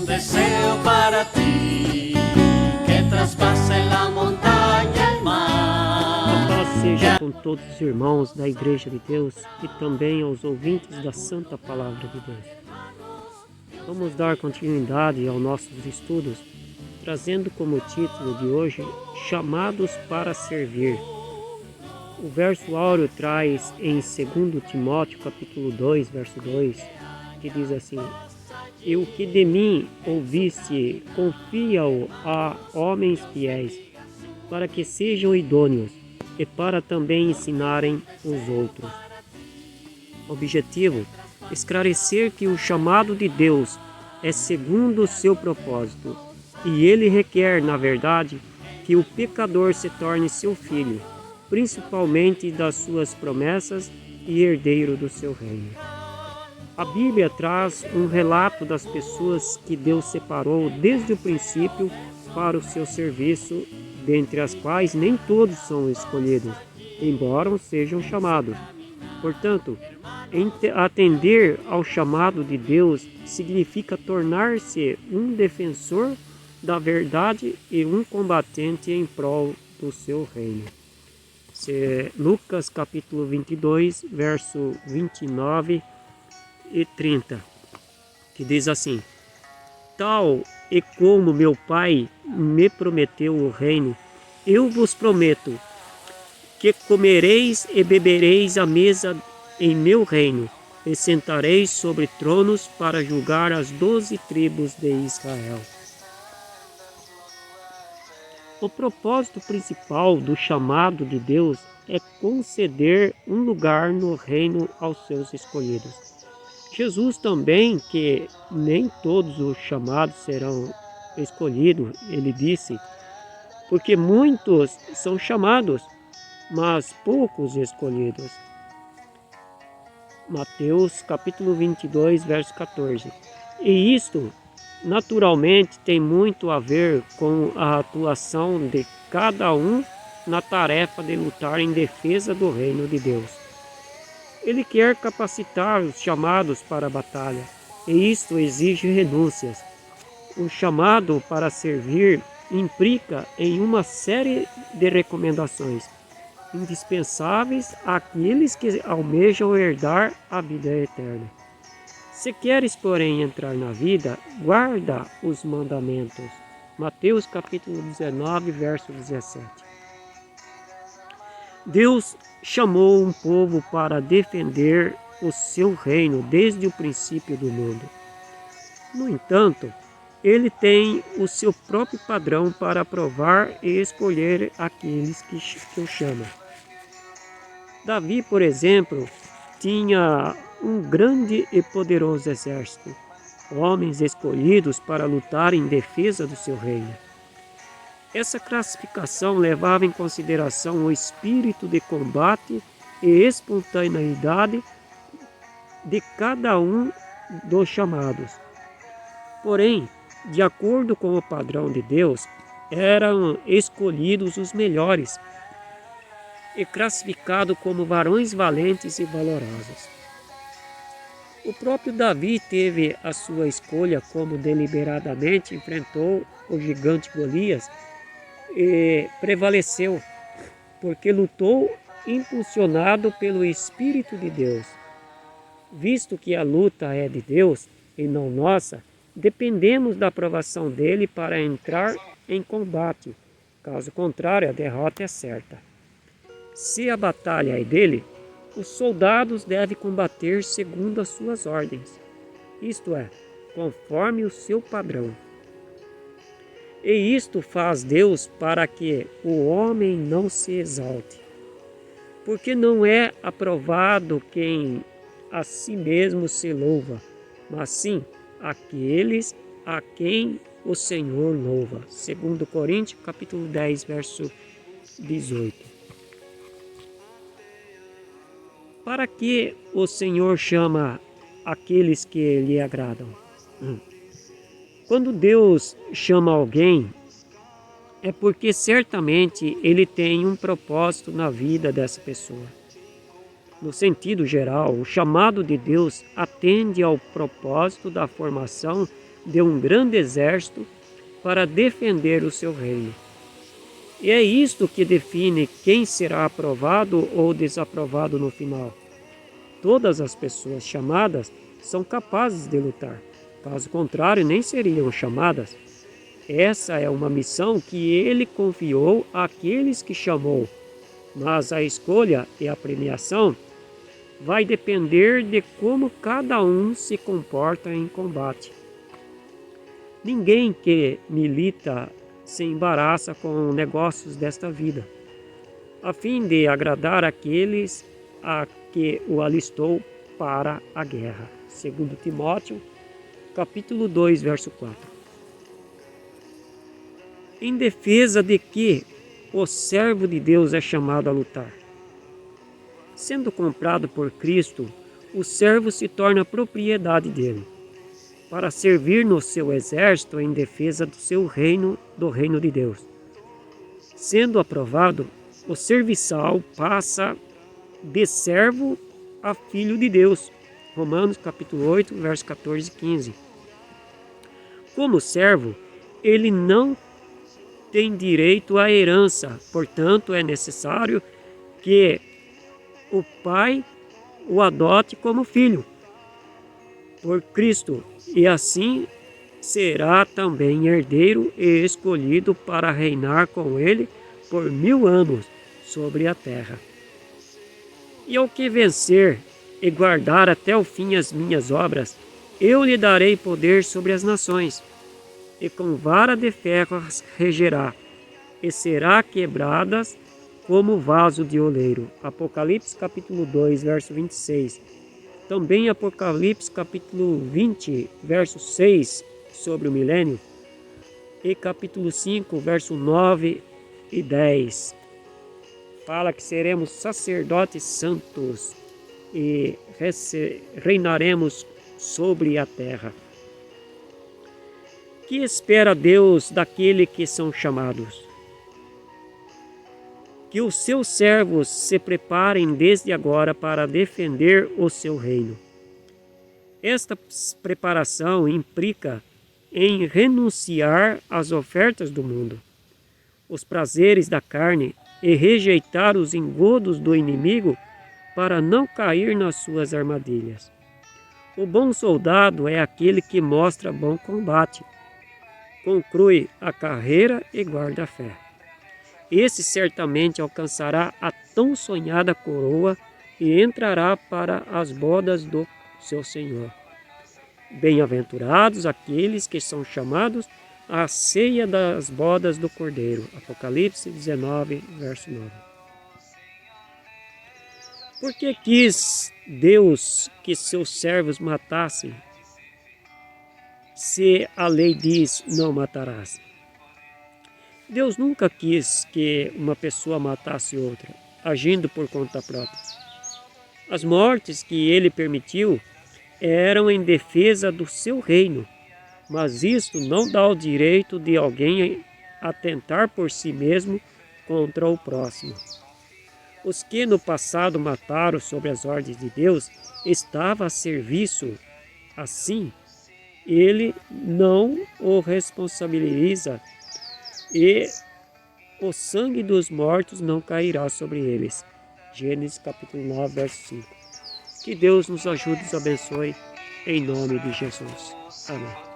deseo para ti, que traspase la montaña, el mar. A paz seja com todos os irmãos da Igreja de Deus e também aos ouvintes da Santa Palavra de Deus. Vamos dar continuidade aos nossos estudos, trazendo como título de hoje, Chamados para Servir. O verso áureo traz em 2 Timóteo capítulo 2, verso 2, que diz assim: E o que de mim ouviste, confia-o a homens fiéis, para que sejam idôneos e para também ensinarem os outros. Objetivo: esclarecer que o chamado de Deus é segundo o seu propósito, e ele requer, na verdade, que o pecador se torne seu filho, principalmente das suas promessas e herdeiro do seu reino. A Bíblia traz um relato das pessoas que Deus separou desde o princípio para o seu serviço, dentre as quais nem todos são escolhidos, embora sejam chamados. Portanto, atender ao chamado de Deus significa tornar-se um defensor da verdade e um combatente em prol do seu reino. Lucas capítulo 22, verso 29 e 30, que diz assim: Tal e como meu Pai me prometeu o reino, eu vos prometo que comereis e bebereis à mesa em meu reino, e sentareis sobre tronos para julgar as 12 tribos de Israel. O propósito principal do chamado de Deus é conceder um lugar no reino aos seus escolhidos. Jesus também, que nem todos os chamados serão escolhidos, ele disse, porque muitos são chamados, mas poucos escolhidos. Mateus capítulo 22, verso 14. E isto, naturalmente, tem muito a ver com a atuação de cada um na tarefa de lutar em defesa do reino de Deus. Ele quer capacitar os chamados para a batalha, e isto exige renúncias. O chamado para servir implica em uma série de recomendações indispensáveis àqueles que almejam herdar a vida eterna. Se queres, porém, entrar na vida, guarda os mandamentos. Mateus capítulo 19, verso 17. Deus chamou um povo para defender o seu reino desde o princípio do mundo. No entanto, ele tem o seu próprio padrão para aprovar e escolher aqueles que o chamam. Davi, por exemplo, tinha um grande e poderoso exército, homens escolhidos para lutar em defesa do seu reino. Essa classificação levava em consideração o espírito de combate e espontaneidade de cada um dos chamados. Porém, de acordo com o padrão de Deus, eram escolhidos os melhores e classificados como varões valentes e valorosos. O próprio Davi teve a sua escolha como deliberadamente enfrentou o gigante Golias e prevaleceu, porque lutou impulsionado pelo Espírito de Deus. Visto que a luta é de Deus e não nossa, dependemos da aprovação dele para entrar em combate. Caso contrário, a derrota é certa. Se a batalha é dele, os soldados devem combater segundo as suas ordens, isto é, conforme o seu padrão. E isto faz Deus para que o homem não se exalte, porque não é aprovado quem a si mesmo se louva, mas sim aqueles a quem o Senhor louva. 2 Coríntios capítulo 10, verso 18. Para que o Senhor chama aqueles que lhe agradam? Quando Deus chama alguém, é porque certamente Ele tem um propósito na vida dessa pessoa. No sentido geral, o chamado de Deus atende ao propósito da formação de um grande exército para defender o seu reino. E é isto que define quem será aprovado ou desaprovado no final. Todas as pessoas chamadas são capazes de lutar. Caso contrário, nem seriam chamadas. Essa é uma missão que ele confiou àqueles que chamou. Mas a escolha e a premiação vai depender de como cada um se comporta em combate. Ninguém que milita se embaraça com negócios desta vida, a fim de agradar aqueles a que o alistou para a guerra. 2 Timóteo, capítulo 2, verso 4. Em defesa de que o servo de Deus é chamado a lutar. Sendo comprado por Cristo, o servo se torna propriedade dele, para servir no seu exército em defesa do seu reino, do reino de Deus. Sendo aprovado, o serviçal passa de servo a filho de Deus. Romanos capítulo 8, versos 14 e 15. Como servo, ele não tem direito à herança, portanto é necessário que o pai o adote como filho por Cristo, e assim será também herdeiro e escolhido para reinar com ele por 1000 anos sobre a terra. E ao que vencer e guardar até o fim as minhas obras, eu lhe darei poder sobre as nações, e com vara de ferro as regerá, e será quebradas como vaso de oleiro. Apocalipse capítulo 2, verso 26. Também Apocalipse capítulo 20, verso 6, sobre o milênio, e capítulo 5, verso 9 e 10. Fala que seremos sacerdotes santos e reinaremos sobre a terra. Que espera Deus daqueles que são chamados? Que os seus servos se preparem desde agora para defender o seu reino. Esta preparação implica em renunciar às ofertas do mundo, os prazeres da carne e rejeitar os engodos do inimigo para não cair nas suas armadilhas. O bom soldado é aquele que mostra bom combate, conclui a carreira e guarda a fé. Esse certamente alcançará a tão sonhada coroa e entrará para as bodas do seu Senhor. Bem-aventurados aqueles que são chamados à ceia das bodas do Cordeiro. Apocalipse 19, verso 9. Por que quis Deus que seus servos matassem, se a lei diz não matarás? Deus nunca quis que uma pessoa matasse outra, agindo por conta própria. As mortes que ele permitiu eram em defesa do seu reino, mas isto não dá o direito de alguém atentar por si mesmo contra o próximo. Os que no passado mataram sobre as ordens de Deus estavam a serviço. Assim, ele não o responsabiliza e o sangue dos mortos não cairá sobre eles. Gênesis capítulo 9, verso 5. Que Deus nos ajude e nos abençoe, em nome de Jesus. Amém.